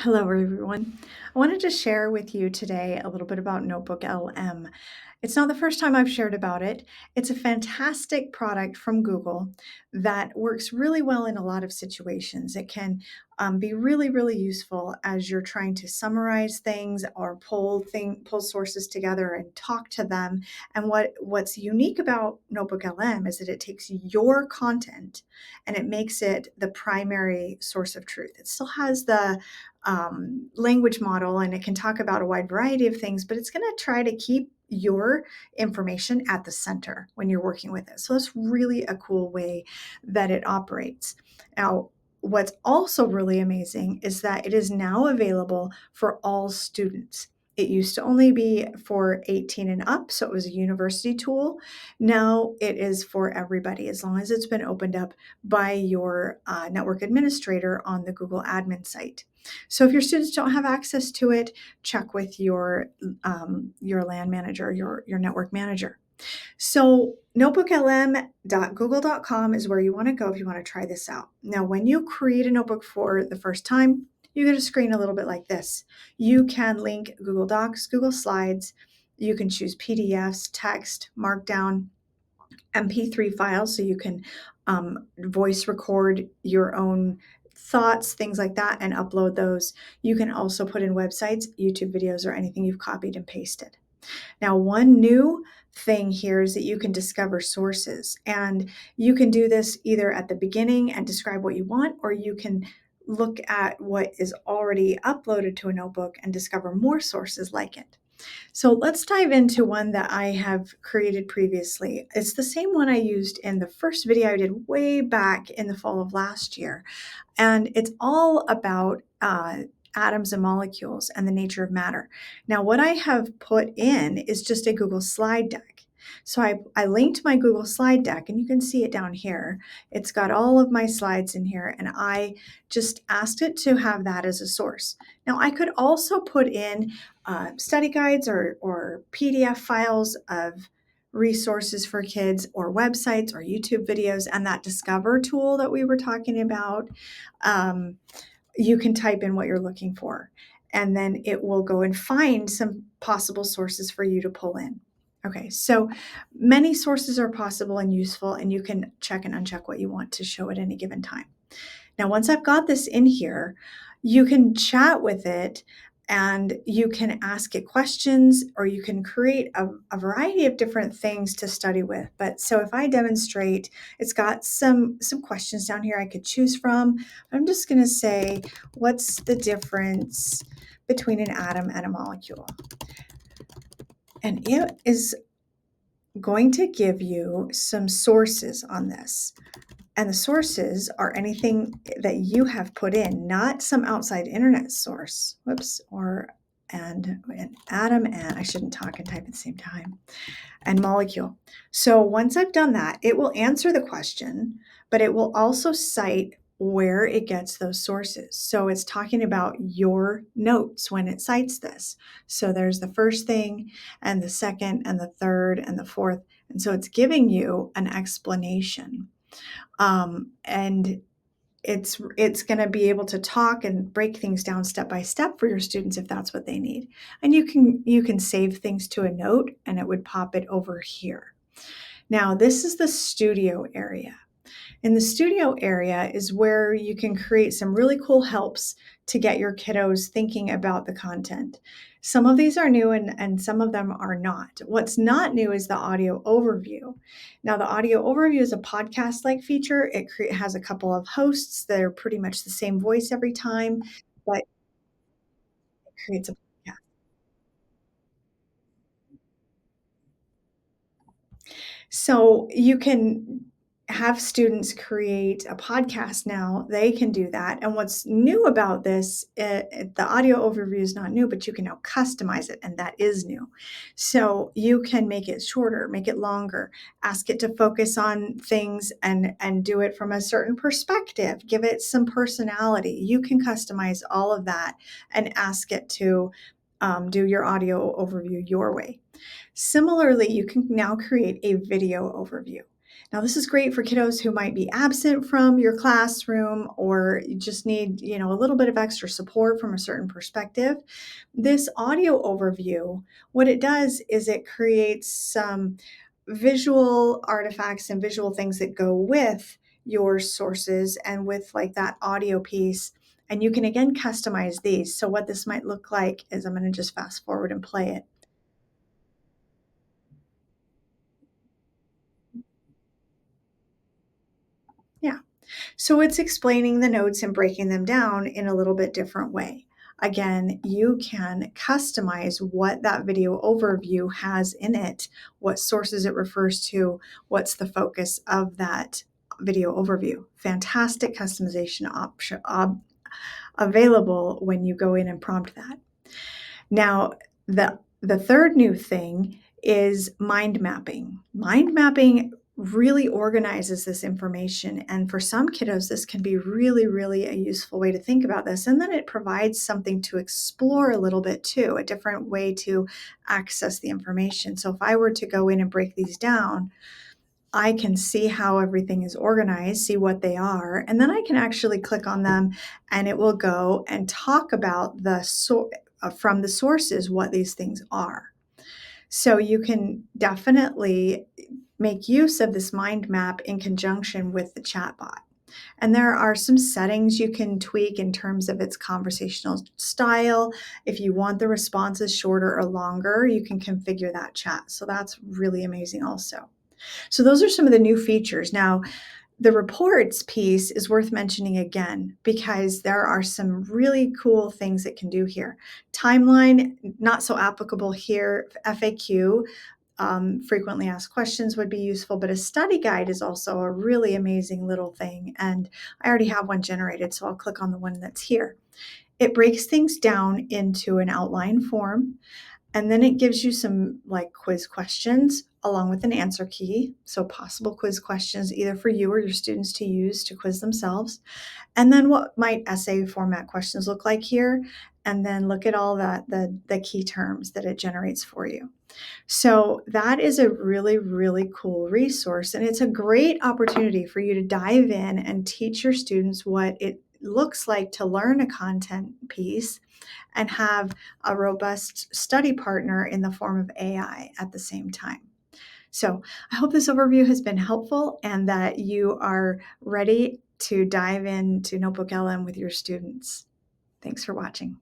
Hello, everyone. I wanted to share with you today a little bit about NotebookLM. It's not the first time I've shared about it. It's a fantastic product from Google that works really well in a lot of situations. It can be really, really useful as you're trying to summarize things or pull sources together and talk to them. And what's unique about NotebookLM is that it takes your content and it makes it the primary source of truth. It still has the language model and it can talk about a wide variety of things, but it's going to try to keep your information at the center when you're working with it. So it's really a cool way that it operates. Now, what's also really amazing is that it is now available for all students. It used to only be for 18 and up, so it was a university tool. Now it is for everybody as long as it's been opened up by your network administrator on the Google admin site. So if your students don't have access to it, check with your LAN manager, your network manager. So notebooklm.google.com is where you want to go if you want to try this out. Now, when you create a notebook for the first time, you get a screen a little bit like this. You can link Google Docs, Google Slides. You can choose PDFs, text, Markdown, MP3 files, so you can voice record your own thoughts, things like that, and upload those. You can also put in websites, YouTube videos, or anything you've copied and pasted. Now, one new thing here is that you can discover sources, and you can do this either at the beginning and describe what you want, or you can look at what is already uploaded to a notebook and discover more sources like it. So let's dive into one that I have created previously. It's the same one I used in the first video I did way back in the fall of last year. And it's all about atoms and molecules and the nature of matter. Now, what I have put in is just a Google slide deck. So I linked my Google slide deck, and you can see it down here. It's got all of my slides in here, and I just asked it to have that as a source. Now, I could also put in study guides or PDF files of resources for kids or websites or YouTube videos, and that Discover tool that we were talking about. You can type in what you're looking for, and then it will go and find some possible sources for you to pull in. Okay, so many sources are possible and useful, and you can check and uncheck what you want to show at any given time. Now, once I've got this in here, you can chat with it and you can ask it questions, or you can create a variety of different things to study with. But so if I demonstrate, it's got some questions down here I could choose from. I'm just going to say, what's the difference between an atom and a molecule? And it is going to give you some sources on this. And the sources are anything that you have put in, not some outside internet source. Whoops, and an atom, and I shouldn't talk and type at the same time, and molecule. So once I've done that, it will answer the question, but it will also cite where it gets those sources. So it's talking about your notes when it cites this. So there's the first thing and the second and the third and the fourth. And so it's giving you an explanation. And it's going to be able to talk and break things down step by step for your students if that's what they need. And you can save things to a note, and it would pop it over here. Now, this is the studio area. In the studio area is where you can create some really cool helps to get your kiddos thinking about the content. Some of these are new and some of them are not. What's not new is the audio overview. Now, the audio overview is a podcast-like feature. It has a couple of hosts that are pretty much the same voice every time, but it creates a podcast. So you can have students create a podcast now. They can do that. And what's new about this, the audio overview is not new, but you can now customize it, and that is new. So you can make it shorter, make it longer, ask it to focus on things and do it from a certain perspective, give it some personality. You can customize all of that and ask it to do your audio overview your way. Similarly, you can now create a video overview. Now, this is great for kiddos who might be absent from your classroom or you just need, a little bit of extra support from a certain perspective. This audio overview, what it does is it creates some visual artifacts and visual things that go with your sources and with like that audio piece. And you can again customize these. So, what this might look like is I'm going to just fast forward and play it. Yeah. So it's explaining the notes and breaking them down in a little bit different way. Again, you can customize what that video overview has in it, what sources it refers to, what's the focus of that video overview. Fantastic customization option available when you go in and prompt that. Now, the third new thing is mind mapping. Mind mapping really organizes this information, and for some kiddos this can be really really a useful way to think about this, and then it provides something to explore a little bit too, a different way to access the information. So if I were to go in and break these down, I can see how everything is organized, see what they are, and then I can actually click on them and it will go and talk about from the sources what these things are. So you can definitely make use of this mind map in conjunction with the chatbot. And there are some settings you can tweak in terms of its conversational style. If you want the responses shorter or longer, you can configure that chat. So that's really amazing also. So those are some of the new features. Now, the reports piece is worth mentioning again because there are some really cool things it can do here. Timeline, not so applicable here. FAQ, frequently asked questions would be useful, but a study guide is also a really amazing little thing. And I already have one generated, so I'll click on the one that's here. It breaks things down into an outline form. And then it gives you some like quiz questions along with an answer key. So possible quiz questions either for you or your students to use to quiz themselves. And then what might essay format questions look like here? And then look at all the key terms that it generates for you. So that is a really, really cool resource. And it's a great opportunity for you to dive in and teach your students what it looks like to learn a content piece and have a robust study partner in the form of AI at the same time. So I hope this overview has been helpful and that you are ready to dive into NotebookLM with your students. Thanks for watching.